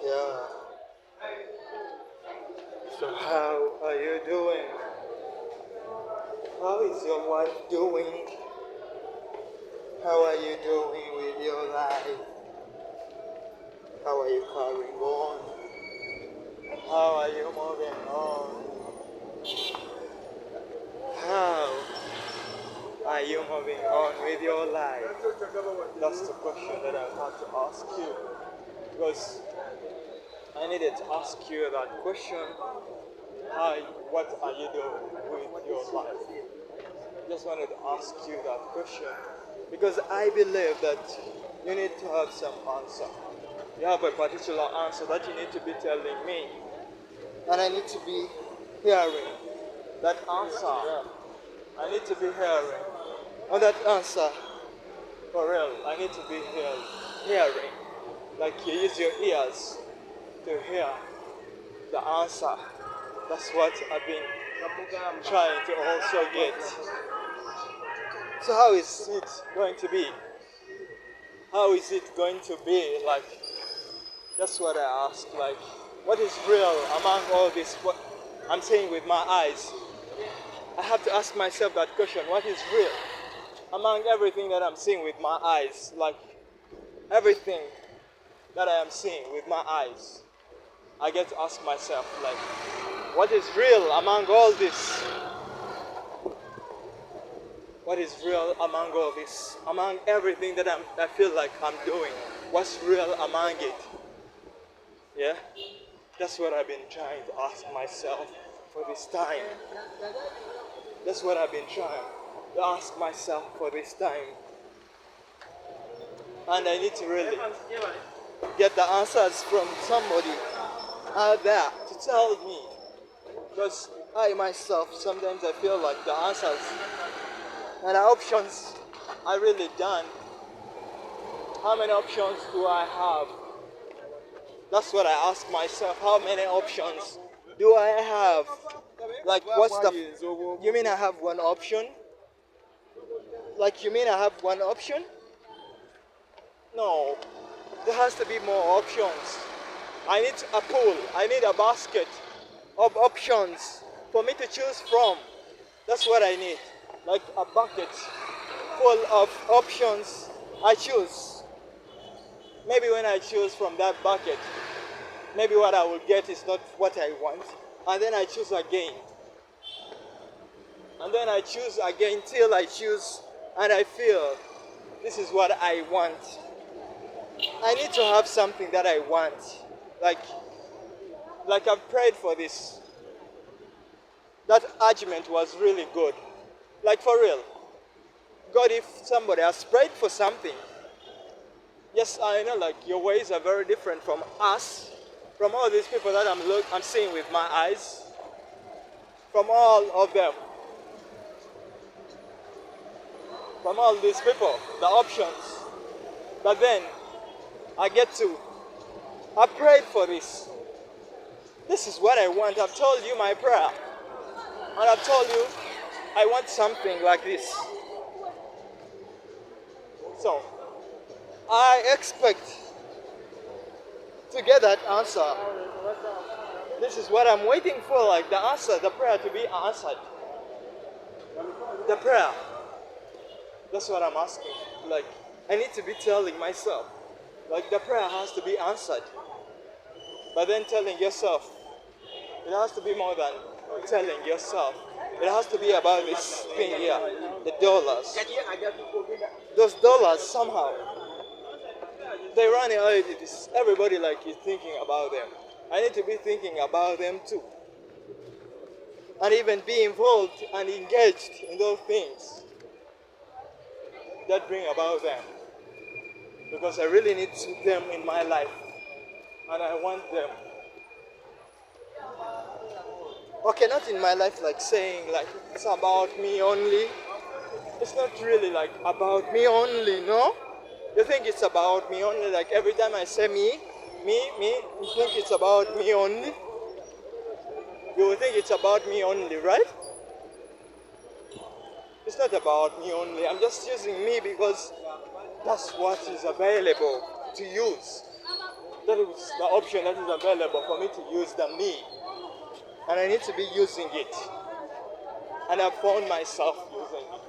Yeah. So how are you doing? How is your wife doing? How are you doing with your life? How are you carrying on? How are you moving on? How are you moving on with your life? That's the question that I had to ask you. Because I needed to ask you that question. Hi, what are you doing with your life? Just wanted to ask you that question because I believe that you need to have some answer. You have a particular answer that you need to be telling me, and I need to be hearing that answer. I need to be hearing on that answer for real. I need to be hearing, like you use your ears to hear the answer. That's what I've been trying to also get. So how is it going to be? How is it going to be? Like, that's what I ask. Like, what is real among all this? What I'm saying with my eyes. I have to ask myself that question. What is real among everything that I'm seeing with my eyes? Like, everything that I am seeing with my eyes. I get to ask myself, like, what is real among all this? What is real among all this? Among everything that I feel like I'm doing. What's real among it? Yeah? That's what I've been trying to ask myself for this time. That's what I've been trying to ask myself for this time. And I need to really get the answers from somebody out there to tell me. Because I myself, sometimes I feel like the answers and the options are really done. How many options do I have? That's what I ask myself. How many options do I have? Like, what's the... You mean I have one option? Like, you mean I have one option? No. There has to be more options. I need a pool. I need a basket of options for me to choose from. That's what I need. Like a bucket full of options. I choose. Maybe when I choose from that bucket, maybe what I will get is not what I want. And then I choose again. And then I choose again till I choose and I feel this is what I want. I need to have something that I want. Like I've prayed for this. That argument was really good. Like for real. God, if somebody has prayed for something, yes, I know like your ways are very different from us, from all these people that I'm seeing with my eyes, from all of them, from all these people, the options. But then I prayed for this. This is what I want. I've told you my prayer. And I've told you I want something like this. So I expect to get that answer. This is what I'm waiting for, like the answer, the prayer to be answered. The prayer. That's what I'm asking. Like, I need to be telling myself, like the prayer has to be answered. But then telling yourself, it has to be more than telling yourself. It has to be about this thing here, the dollars. Those dollars somehow, they run away. Everybody like is thinking about them. I need to be thinking about them too. And even be involved and engaged in those things that bring about them. Because I really need them in my life. And I want them. Okay, not in my life like saying like it's about me only. It's not really like about me only, no? You think it's about me only, like every time I say me, you think it's about me only? You will think it's about me only, right? It's not about me only. I'm just using me because that's what is available to use. that is the option that is available for me to use the me. And I need to be using it. And I found myself using it.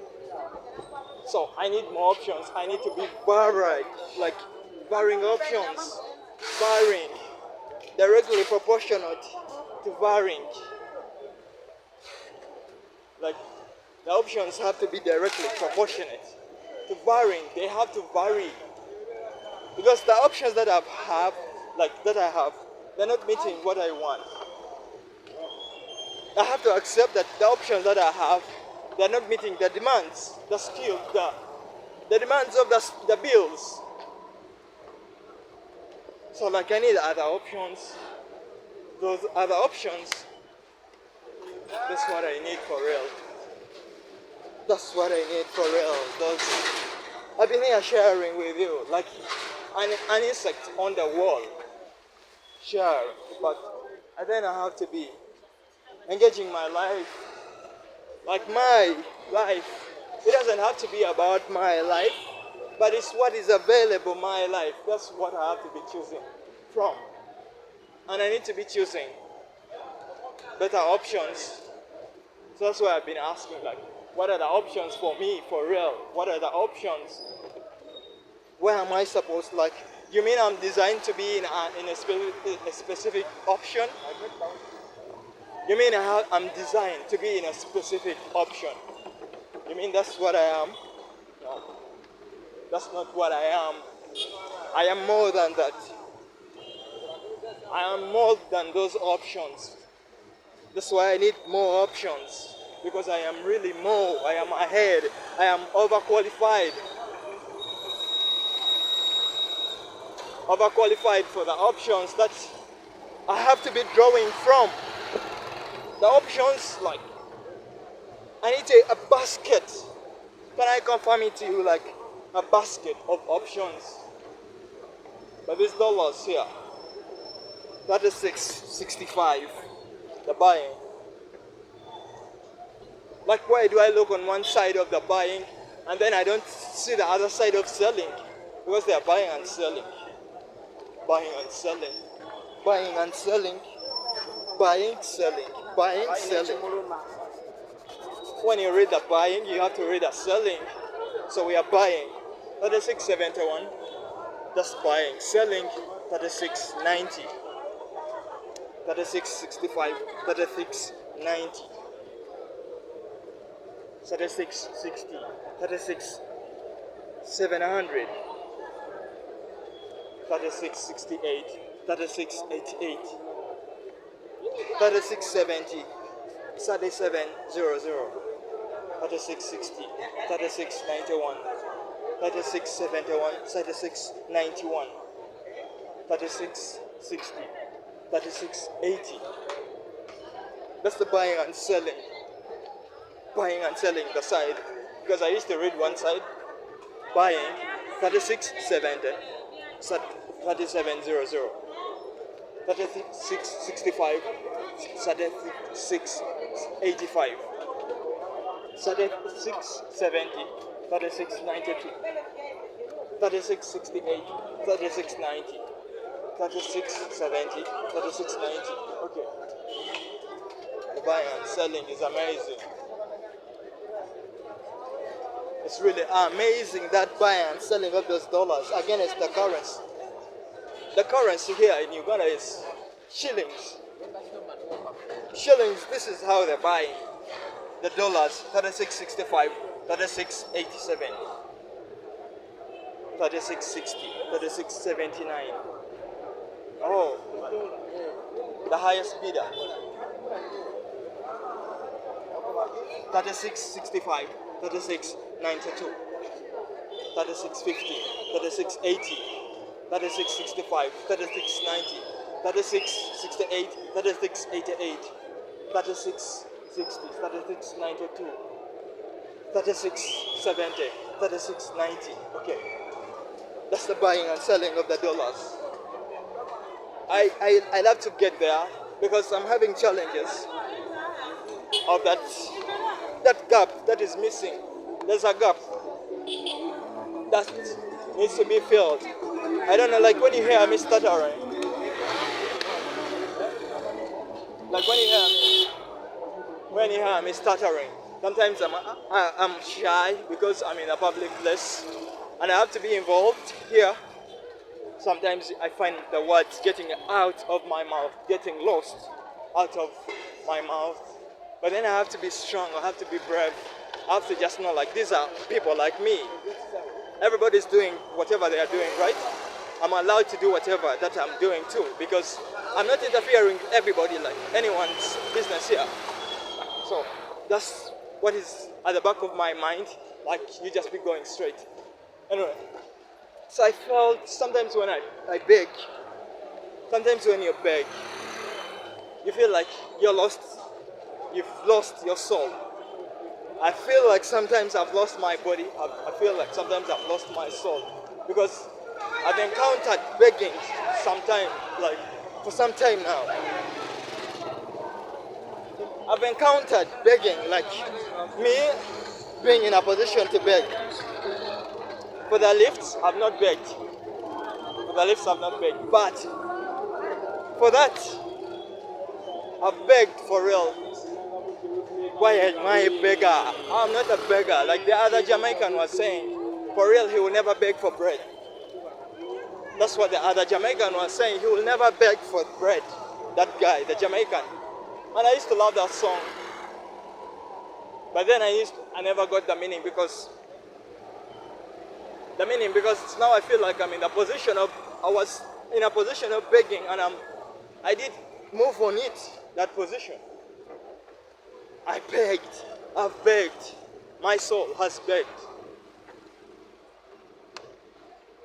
So I need more options. I need to be varied, like varying options, varying, directly proportionate to varying. Like the options have to be directly proportionate to varying. They have to vary because the options that I have, they're not meeting what I want. I have to accept that the options that I have, they're not meeting the demands, the skill, the demands of the bills. So like I need other options. Those other options, that's what I need for real. That's what I need for real. I've been here sharing with you like an insect on the wall. Share, but then I have to be engaging my life. Like my life. It doesn't have to be about my life, but it's what is available, my life. That's what I have to be choosing from. And I need to be choosing better options. So that's why I've been asking, like, what are the options for me, for real? What are the options? Where am I supposed, like, you mean I'm designed to be in a specific option? You mean I'm designed to be in a specific option? You mean that's what I am? No. That's not what I am. I am more than that. I am more than those options. That's why I need more options. Because I am really more. I am ahead. I am overqualified. Overqualified for the options that I have to be drawing from. The options, like, I need a basket. Can I confirm it to you, like, a basket of options? But these dollars here, 36.65, the buying. Like, why do I look on one side of the buying and then I don't see the other side of selling? Because they are buying and selling. Buying and selling. Buying and selling. Buying, selling. Buying, selling. When you read the buying, you have to read the selling. So we are buying 36.71. That's buying. Selling 36.90. 36.65. 36.90. 36.60. 36.700. 36.68. 36.88. 36.70. 37.00. 36.60. 36.91. 36.71. 36.91. 36.60. 36.80. That's the buying and selling. Buying and selling the side. Because I used to read one side. Buying 36.70. 37.00. 36.65. 36.85. 36.70. 36.92. 36.68. 36.90. 36.70. 36.90. Okay. The buying and selling is amazing. It's really amazing, that buying and selling of those dollars against the currency. The currency here in Uganda is shillings. Shillings, this is how they're buying the dollars. 36.65, 36.87, 36.60, 36.79. Oh, the highest bidder. 36.65, 36.92, 36.50, 36.80, 36.65, 36.90, 36.68, 36.88, 36.60, 36.92, 36.70, 36.90. Okay, that's the buying and selling of the dollars. I love to get there because I'm having challenges of that gap that is missing. There's a gap that needs to be filled. I don't know, like when you hear me stuttering, like when you hear me stuttering, sometimes I'm shy because I'm in a public place and I have to be involved here. Sometimes I find the words getting out of my mouth, getting lost out of my mouth. But then I have to be strong, I have to be brave. I have to just know like these are people like me. Everybody's doing whatever they are doing, right? I'm allowed to do whatever that I'm doing too because I'm not interfering with everybody like anyone's business here. So that's what is at the back of my mind, like you just be going straight. Anyway, so I felt sometimes when I beg, sometimes when you beg, you feel like you've lost your soul. I feel like sometimes I've lost my body, I feel like sometimes I've lost my soul. Because I've encountered begging sometime, like for some time now. I've encountered begging, like me being in a position to beg. For the lifts, I've not begged. For the lifts, I've not begged. But for that, I've begged for real. Why am I a beggar? I'm not a beggar. Like the other Jamaican was saying, for real, he will never beg for bread. That's what the other Jamaican was saying. He will never beg for bread. That guy, the Jamaican. And I used to love that song. But then I never got the meaning because now I feel like I was in a position of begging and I did move on that position. I've begged, my soul has begged.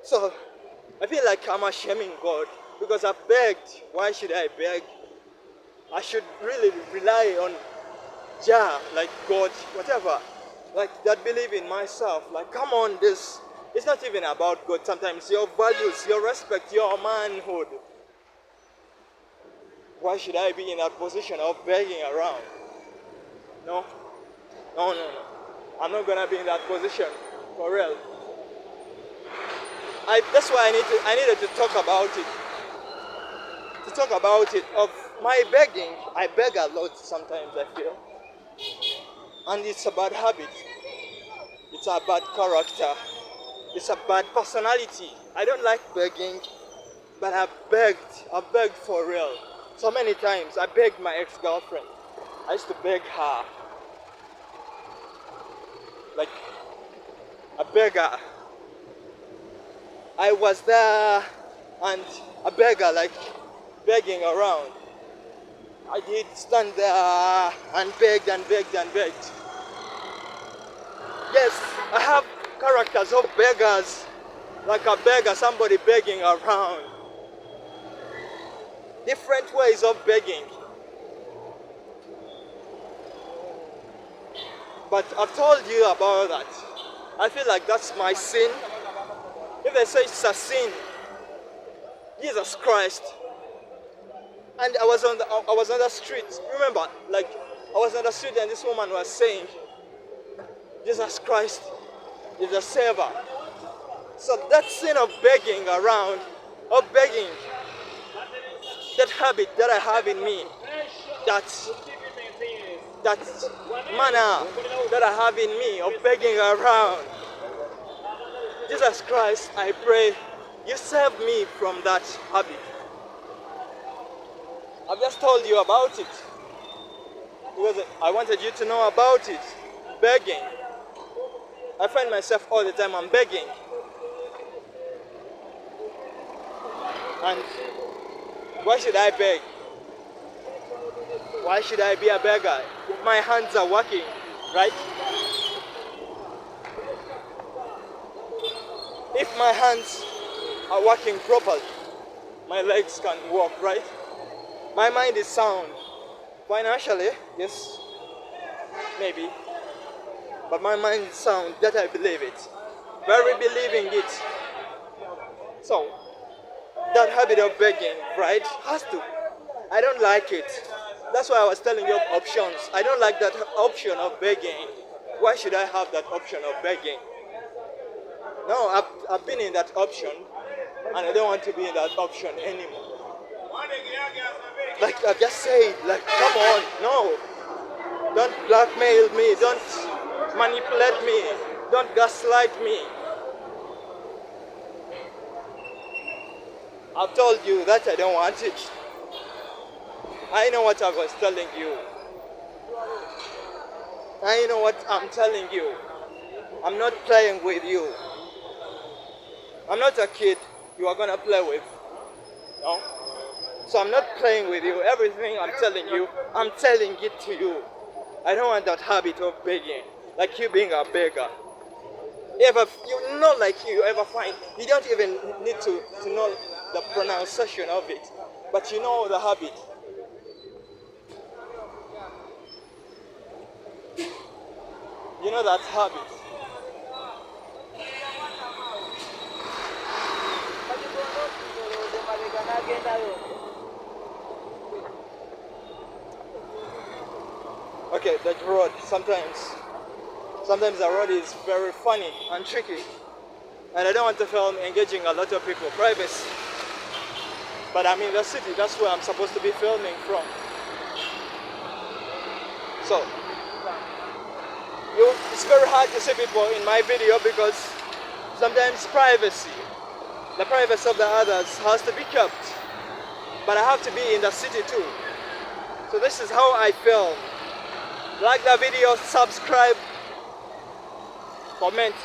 So I feel like I'm shaming God because I've begged. Why should I beg? I should really rely on Jah, like God, whatever, like that believe in myself. Like come on, it's not even about God. Sometimes your values, your respect, your manhood. Why should I be in that position of begging around? No. I'm not gonna be in that position for real. That's why I needed to talk about it. To talk about it of my begging. I beg a lot sometimes I feel. And it's a bad habit. It's a bad character. It's a bad personality. I don't like begging, but I've begged for real. So many times I begged my ex-girlfriend. I used to beg her. Like a beggar. I was there and a beggar, like begging around. I did stand there and begged and begged and begged. Yes, I have characters of beggars, like a beggar, somebody begging around. Different ways of begging. But I've told you about that. I feel like that's my sin. If they say it's a sin, Jesus Christ. And I was on the street. Remember, like I was on the street and this woman was saying, Jesus Christ is a savior. So that sin of begging around, of begging, that habit that I have in me, that manner that I have in me of begging around. Jesus Christ, I pray, you save me from that habit. I've just told you about it because I wanted you to know about it. Begging. I find myself all the time, I'm begging. And why should I beg? Why should I be a beggar? My hands are working, right? If my hands are working properly, my legs can walk, right? My mind is sound. Financially, yes, maybe. But my mind is sound, that I believe it. Very believing it. So, that habit of begging, right, has to. I don't like it. That's why I was telling you of options. I don't like that option of begging. Why should I have that option of begging? No, I've been in that option. and I don't want to be in that option anymore. Like I just said, like come on, no. Don't blackmail me, don't manipulate me, don't gaslight me. I've told you that I don't want it. I know what I was telling you. I know what I'm telling you. I'm not playing with you. I'm not a kid you are gonna play with. No? So I'm not playing with you. Everything I'm telling you, I'm telling it to you. I don't want that habit of begging, like you being a beggar. You ever find, you don't even need to know the pronunciation of it, but you know the habit. You know that habit. Okay, the road, sometimes the road is very funny and tricky. And I don't want to film engaging a lot of people, privacy. But I'm in the city, that's where I'm supposed to be filming from. So, it's very hard to see people in my video because sometimes the privacy of the others has to be kept. But I have to be in the city too. So this is how I film. Like the video, subscribe, comment.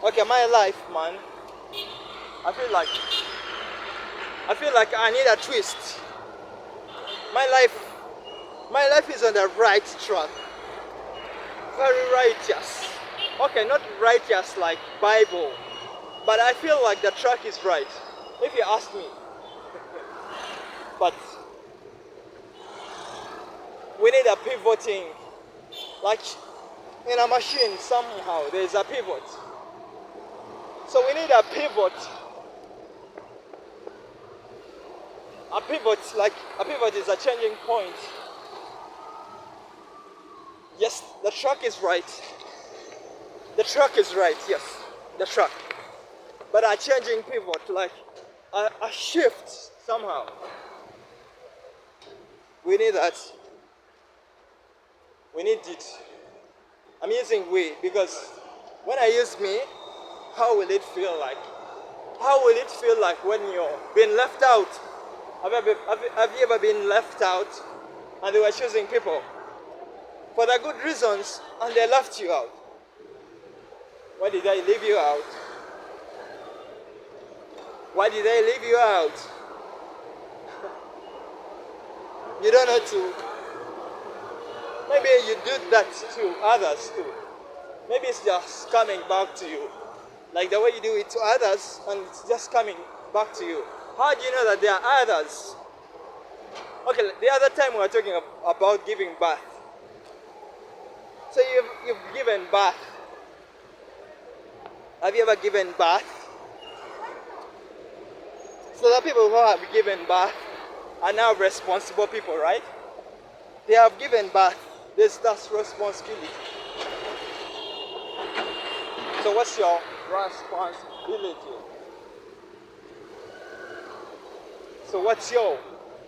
Okay, my life, man. I feel like I need a twist. My life is on the right track. Very righteous. Okay, not righteous like Bible, but I feel like the track is right, if you ask me. But we need a pivoting, like in a machine somehow there's a pivot. So we need a pivot. A pivot is a changing point. Yes, the track is right. The track is right, yes, the track. But a changing pivot, like a shift somehow. We need that. We need it. I'm using we because when I use me, how will it feel like? How will it feel like when you're being left out? Have you ever been left out and they were choosing people for the good reasons and they left you out? Why did they leave you out? Why did they leave you out? You don't know to. Maybe you do that to others too. Maybe it's just coming back to you. Like the way you do it to others and it's just coming back to you. How do you know that there are others? Okay, the other time we were talking about giving birth. So you've given birth. Have you ever given birth? So the people who have given birth are now responsible people, right? They have given birth. That's responsibility. So what's your responsibility? So what's your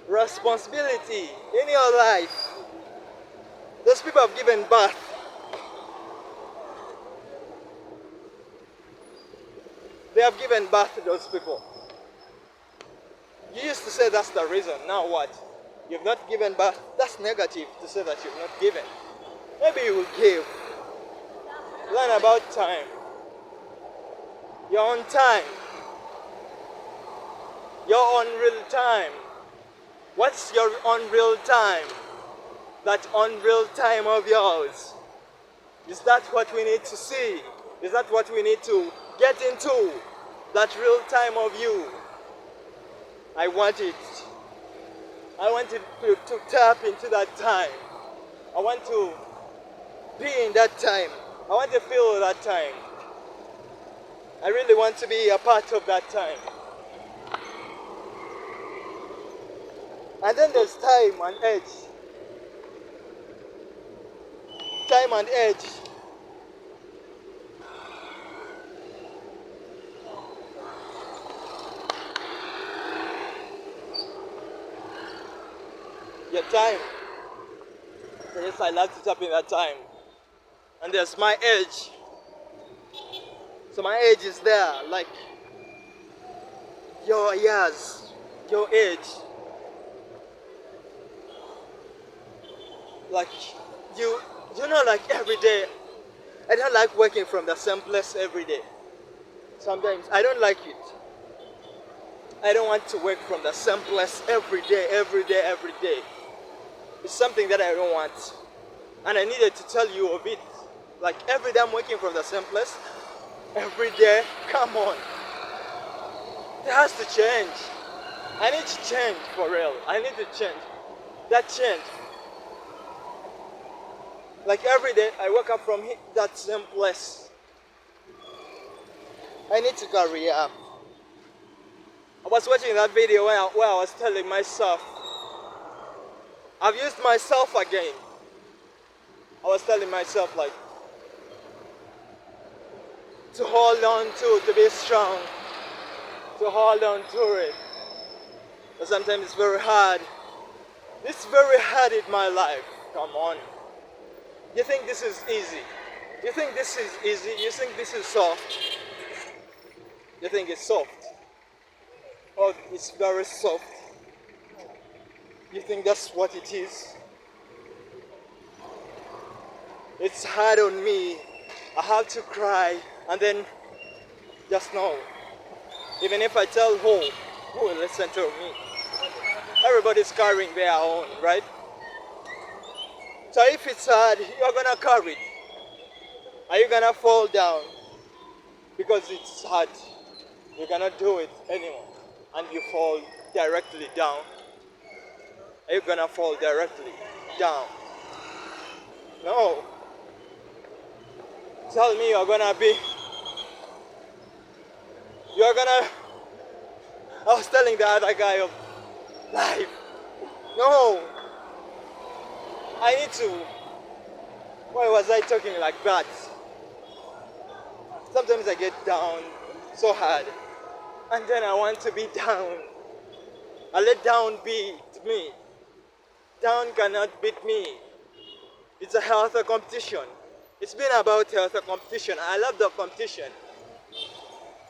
responsibility in your life? Those people have given birth. They have given birth to those people. You used to say that's the reason. Now what? You've not given birth. That's negative to say that you've not given. Maybe you will give. Learn about time. Your own time. Your own real time. What's your own real time? That unreal time of yours. Is that what we need to see? Is that what we need to get into? That real time of you. I want it. I want it to tap into that time. I want to be in that time. I want to feel that time. I really want to be a part of that time. And then there's time and edge. Time and edge. your time. So yes, I love to tap in that time. And there's my age. So my age is there, like your years, your age. Like you know, like every day, I don't like working from the same place every day. Sometimes I don't like it. I don't want to work from the same place every day, every day, every day. It's something that I don't want. And I needed to tell you of it. Like every day I'm working from the same place, every day, come on. It has to change. I need to change for real. I need to change. That change. Like every day I wake up from that same place. I need to carry up. I was watching that video where I was telling myself, I've used myself again. I was telling myself like, to hold on to be strong, to hold on to it. But sometimes it's very hard. It's very hard in my life. Come on. You think this is easy? You think this is easy? You think this is soft? You think it's soft? Oh, it's very soft. You think that's what it is? It's hard on me. I have to cry and then just know. Even if I tell who will listen to me? Everybody's carrying their own, right? So if it's hard, you're gonna carry it. Are you gonna fall down? Because it's hard. You're gonna do it anyway. And you fall directly down. Are you gonna fall directly down? No. Tell me you're gonna. I was telling the other guy of life. No. I need to. Why was I talking like that? Sometimes I get down so hard. And then I want to be down. I let down beat me. Down cannot beat me. It's a healthy competition. It's been about healthy competition. I love the competition.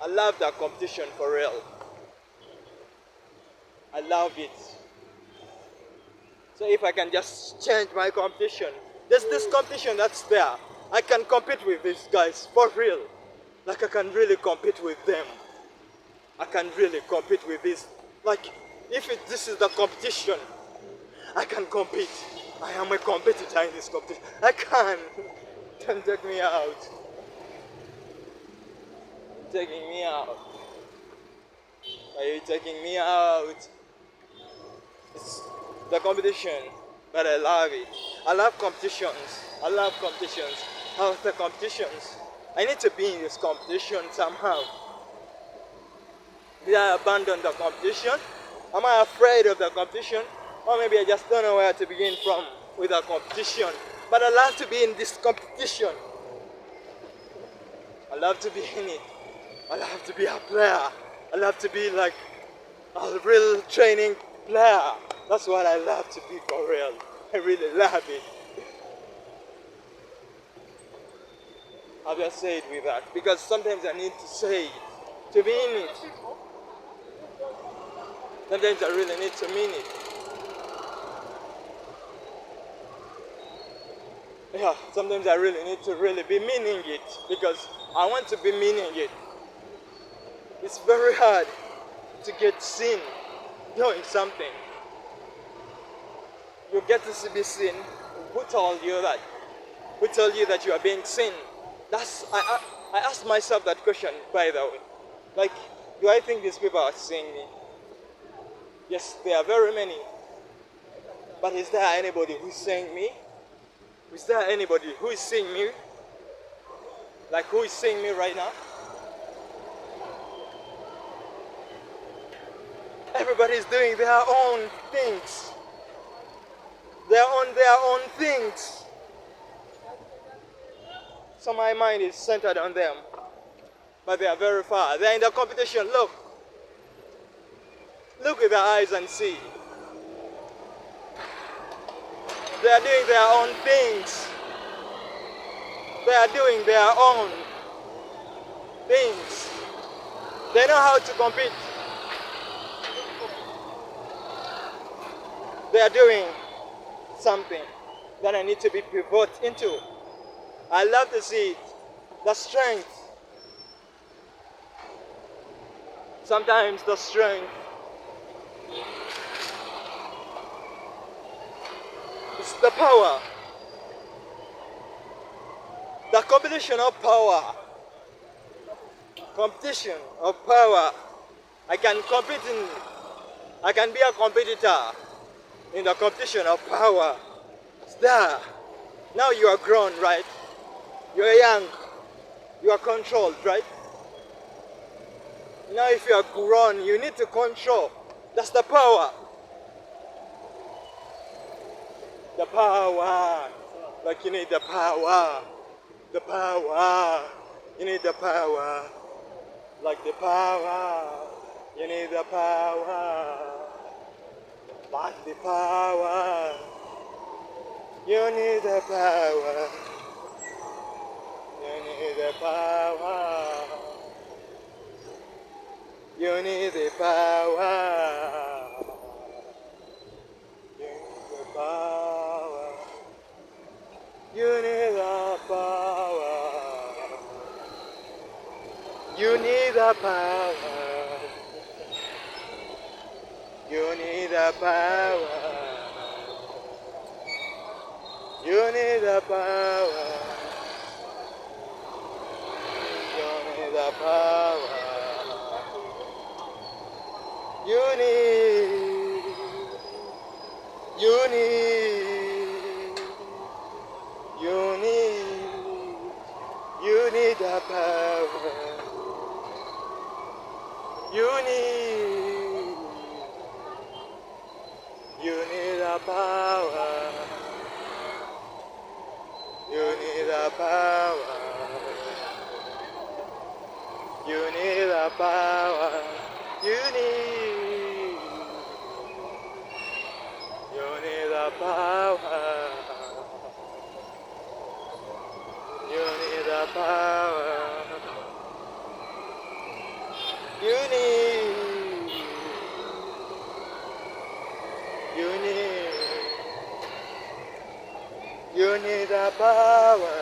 I love that competition for real. I love it. So if I can just change my competition, there's this competition that's there. I can compete with these guys for real. Like I can really compete with them. I can really compete with this. Like if this is the competition, I can compete. I am a competitor in this competition. I can. Don't take me out. Taking me out. Are you taking me out? It's the competition, but I love it. I love competitions. I love competitions. Healthy competitions. I need to be in this competition somehow. Did I abandon the competition? Am I afraid of the competition? Or maybe I just don't know where to begin from with the competition. But I love to be in this competition. I love to be in it. I love to be a player. I love to be like a real training player. That's what I love to be for real. I really love it. I'll just say it with that. Because sometimes I need to say it. To be in it. Sometimes I really need to mean it. Yeah, sometimes I really need to really be meaning it. Because I want to be meaning it. It's very hard to get seen doing something. You get to be seen. Who told you that? Who told you that you are being seen? I asked myself that question, by the way. Like, do I think these people are seeing me? Yes, there are very many. But is there anybody who's seeing me? Is there anybody who is seeing me? Like, who is seeing me right now? Everybody's doing their own things. They're on their own things. So my mind is centered on them. But they are very far. They're in the competition. Look. Look with their eyes and see. They are doing their own things. They are doing their own things. They know how to compete. They are doing something that I need to be pivot into. I love to see it. The strength. Sometimes the strength is the power. The competition of power. Competition of power. I can compete in, I can be a competitor in the competition of power. It's there. Now you are grown, right? You are young. You are controlled, right? Now if you are grown, you need to control. That's the power. The power. Like you need the power. The power. You need the power. Like the power. You need the power. Like the power. You need the power. You need the power. You need the power. You need the power. You need the power. You need the power. You need the power. You need the power. You need the power. You need. You need. You need. You need the power. You need. You need the power. You need the power. You need the power. You need. You need the power. You need the power. You need. You need. You need the power.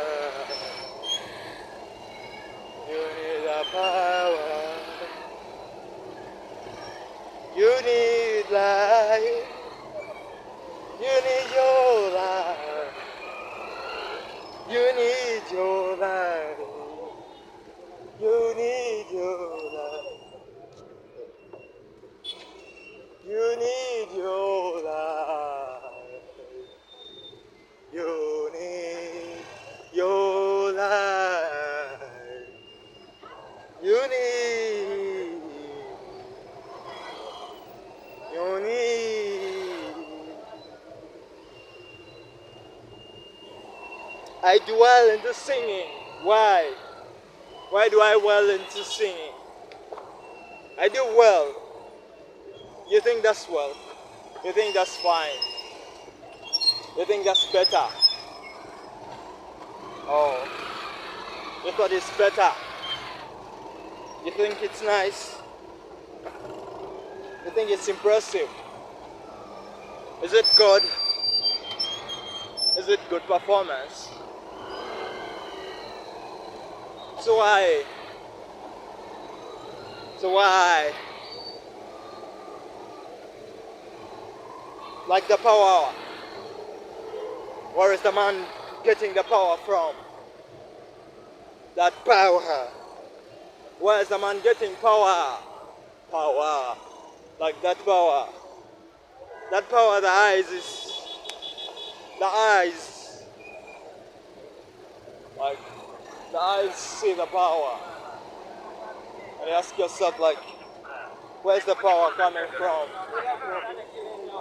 You need the power. You need life. You need your life. You need your life. You need your life. You need your life. You need your life. You need. You need. I dwell into singing. Why? Why do I dwell into singing? I do well. You think that's well? You think that's fine? You think that's better? Oh, you thought it's better? You think it's nice? You think it's impressive? Is it good? Is it good performance? So why? So why? Like the power. Where is the man getting the power from? That power. Where is the man getting power? Power. Like that power. That power, the eyes is. The eyes. Like, the eyes see the power. And you ask yourself, like, where's the power coming from?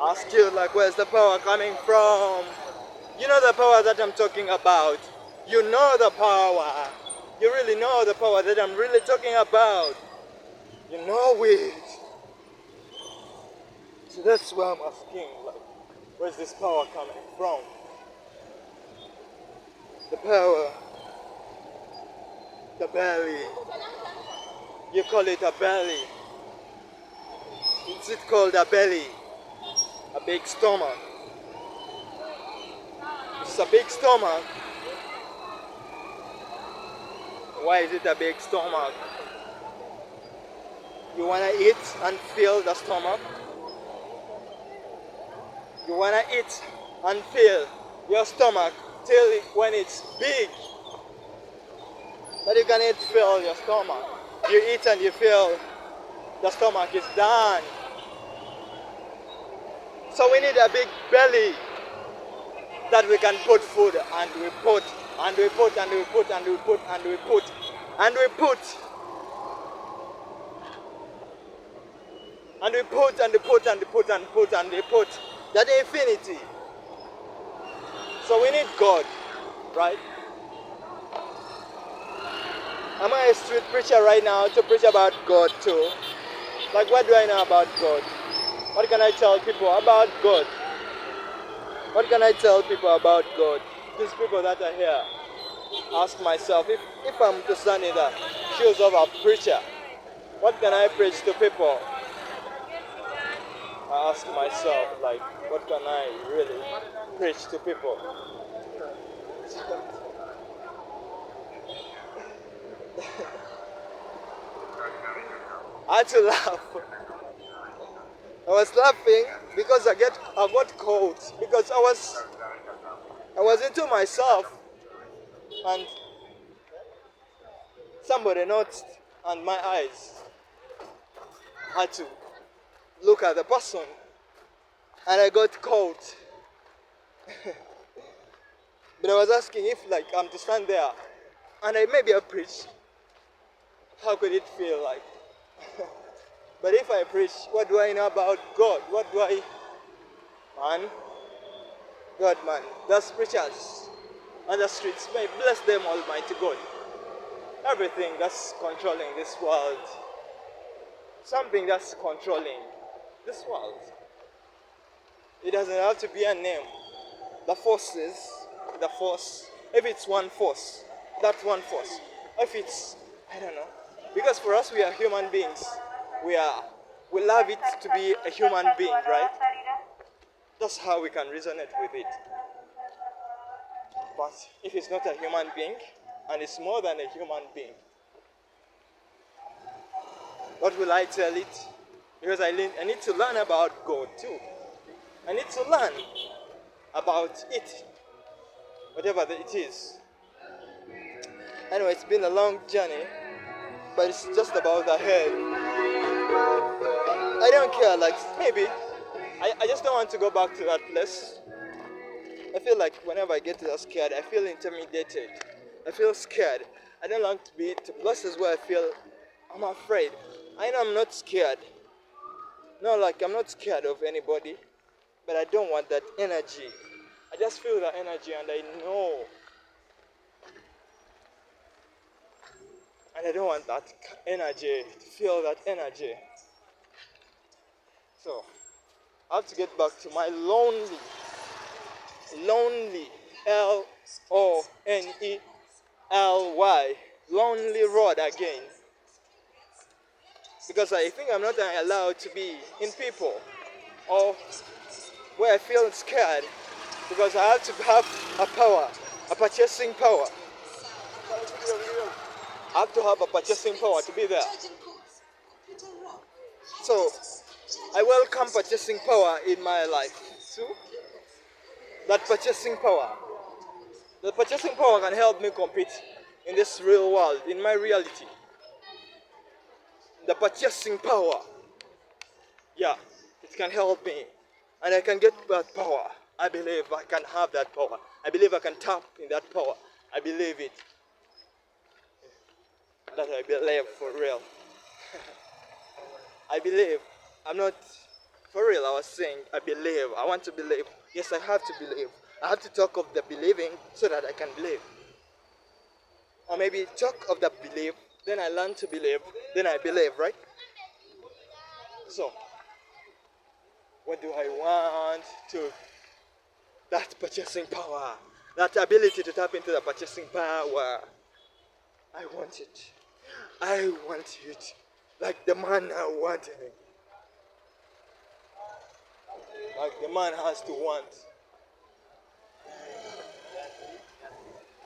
Ask you, like, where's the power coming from? You know the power that I'm talking about. You know the power. You really know the power that I'm really talking about. You know it. So that's why I'm asking, like, where's this power coming from? The power. The belly. You call it a belly. Is it called a belly? A big stomach. It's a big stomach. Why is it a big stomach? You wanna eat and fill the stomach? You wanna eat and fill your stomach till when it's big. But you can eat fill your stomach. You eat and you feel the stomach is done. So we need a big belly that we can put food and we put and we put and we put and we put and we put and we put and we put and we put and we put and put and we put that infinity. So we need God, right? Am I a street preacher right now to preach about God too? Like, what do I know about God? What can I tell people about God? What can I tell people about God? These people that are here, ask myself, if I'm to stand in the shoes of a preacher, what can I preach to people? I ask myself, like, what can I really preach to people? I had to laugh. I was laughing because I got cold because I was into myself and somebody noticed and my eyes had to look at the person and I got cold. But I was asking if like I'm to stand there and maybe I preach, how could it feel like? But if I preach, what do I know about God? What do I, man? God, man. Those preachers on the streets, may bless them, Almighty God. Everything that's controlling this world, something that's controlling this world. It doesn't have to be a name. The forces, the force, if it's one force, that's one force. If it's, I don't know. Because for us, we are human beings. We love it to be a human being, right? That's how we can resonate with it. But if it's not a human being, and it's more than a human being, what will I tell it? Because I need to learn about God too. I need to learn about it, whatever it is. Anyway, it's been a long journey, but it's just about the head. I don't care, like, maybe. I just don't want to go back to that place. I feel like whenever I get scared, I feel intimidated. I feel scared. I don't like to be to places where I feel I'm afraid. I know I'm not scared. No, like I'm not scared of anybody, but I don't want that energy. I just feel that energy and I know. And I don't want that energy, to feel that energy. So, I have to get back to my lonely, L-O-N-E-L-Y, lonely road again. Because I think I'm not allowed to be in people or where I feel scared. Because I have to have a power, a purchasing power. I have to have a purchasing power to be there. So, I welcome purchasing power in my life. So, that purchasing power. The purchasing power can help me compete in this real world, in my reality. The purchasing power. Yeah, it can help me. And I can get that power. I believe I can have that power. I believe I can tap in that power. I believe it. That I believe for real. I believe. I'm not for real. I was saying I believe. I want to believe. Yes, I have to believe. I have to talk of the believing so that I can believe. Or maybe talk of the belief, then I learn to believe, then I believe, right? So, what do I want to? That purchasing power. That ability to tap into the purchasing power. I want it. I want it. Like the man I wanted it. Like the man has to want.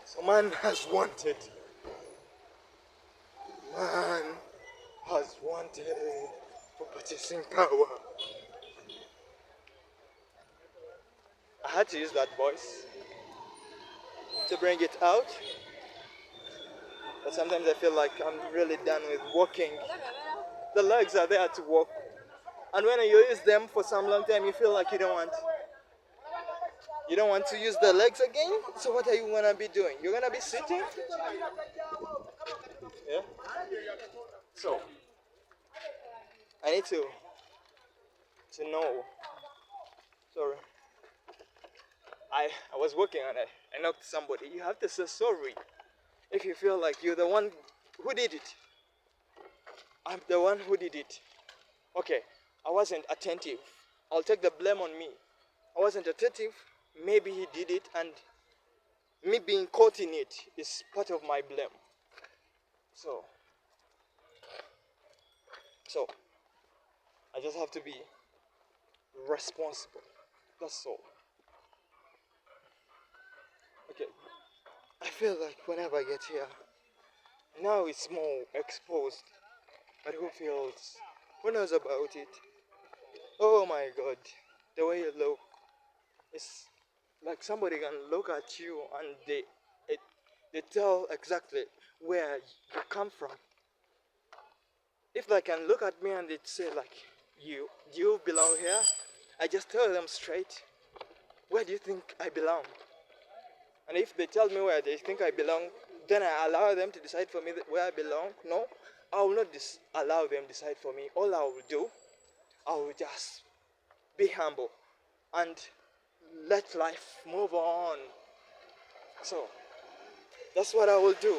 So man has wanted. Man has wanted for purchasing power. I had to use that voice to bring it out. But sometimes I feel like I'm really done with walking. The legs are there to walk. And when you use them for some long time, you feel like you don't want to use the legs again. So what are you gonna be doing? You're gonna be sitting? Yeah. So I need to know. Sorry. I was working on it. I knocked somebody. You have to say sorry if you feel like you're the one who did it. I'm the one who did it. Okay, I wasn't attentive. I'll take the blame on me. I wasn't attentive. Maybe he did it, and me being caught in it is part of my blame. So I just have to be responsible. That's all. Okay. I feel like whenever I get here, now it's more exposed. But who knows about it? Oh my god, the way you look, it's like somebody can look at you and they tell exactly where you come from. If they can look at me and they say like, you belong here, I just tell them straight, where do you think I belong? And if they tell me where they think I belong, then I allow them to decide for me where I belong. No, I will not allow them to decide for me. All I will do, I will just be humble and let life move on. So that's what I will do.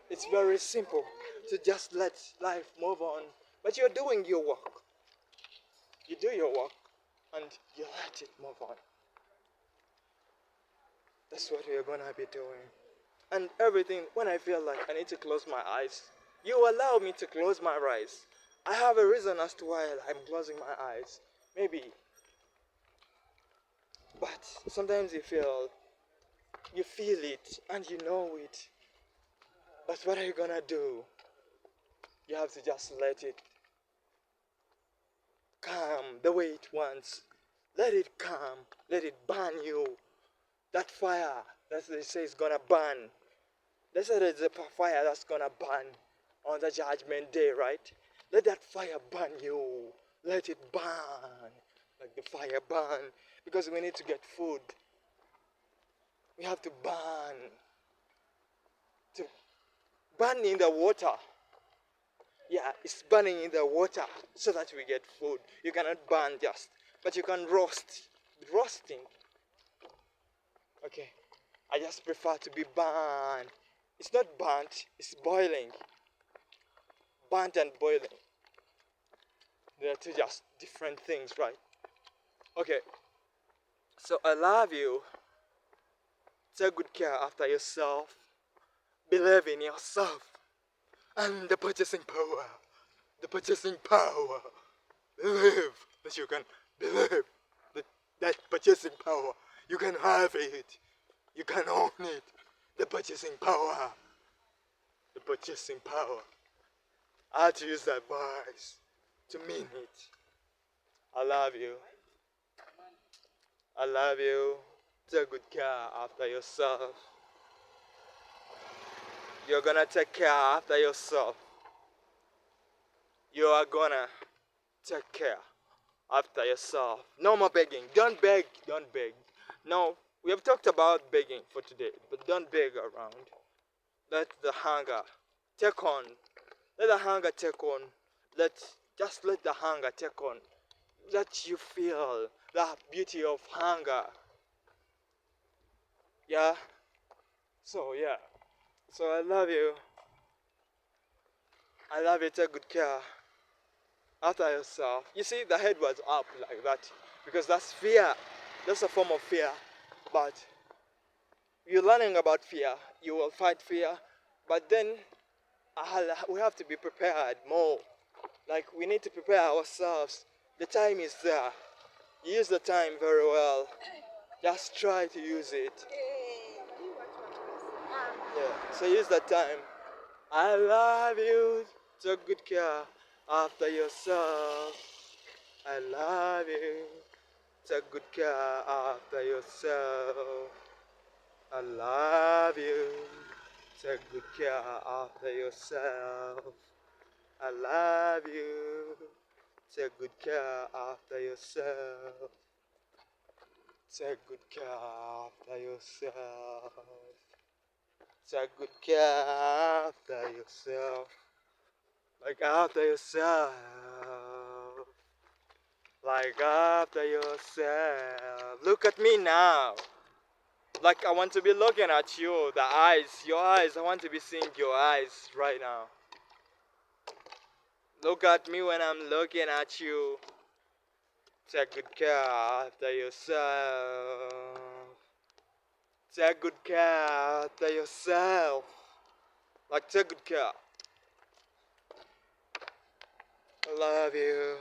It's very simple to just let life move on. But you're doing your work. You do your work and you let it move on. That's what we're gonna be doing. And everything, when I feel like I need to close my eyes, you allow me to close my eyes. I have a reason as to why I'm closing my eyes. Maybe. But sometimes you feel it and you know it. But what are you gonna do? You have to just let it come the way it wants. Let it come. Let it burn you. That fire that they say is gonna burn. They said it's a fire that's gonna burn on the judgment day, right? Let that fire burn you. Let it burn. Like the fire burn. Because we need to get food. We have to burn. To burn in the water. Yeah, it's burning in the water so that we get food. You cannot burn just, but you can roast. Roasting. Okay. I just prefer to be burned. It's not burnt, it's boiling. Burnt and boiling. They're two just different things, right? Okay. So I love you. Take good care after yourself. Believe in yourself. And the purchasing power. The purchasing power. Believe that you can believe that purchasing power. You can have it. You can own it. The purchasing power. The purchasing power. I had to use that voice to mean it. I love you. I love you. Take good care after yourself. You're gonna take care after yourself. You are gonna take care after yourself. No more begging. Don't beg. Don't beg. No, we have talked about begging for today, but don't beg around. Let the hunger take on. Let the hunger take on. Just let the hunger take on. Let you feel the beauty of hunger. Yeah? So, yeah. So, I love you. I love you. Take good care after yourself. You see, the head was up like that because that's fear. That's a form of fear. But you're learning about fear. You will fight fear, but then we have to be prepared more. Like we need to prepare ourselves. The time is there. Use the time very well. Just try to use it. Yeah. So use the time. I love you. Take good care after yourself. I love you. Take good care after yourself. I love you. Take good care after yourself. I love you. Take good care after yourself. Take good care after yourself. Take good care after yourself. Like after yourself. Like after yourself. Look at me now. Like I want to be looking at you. The eyes. Your eyes. I want to be seeing your eyes right now. Look at me when I'm looking at you. Take good care after yourself. Take good care after yourself. Like take good care. I love you.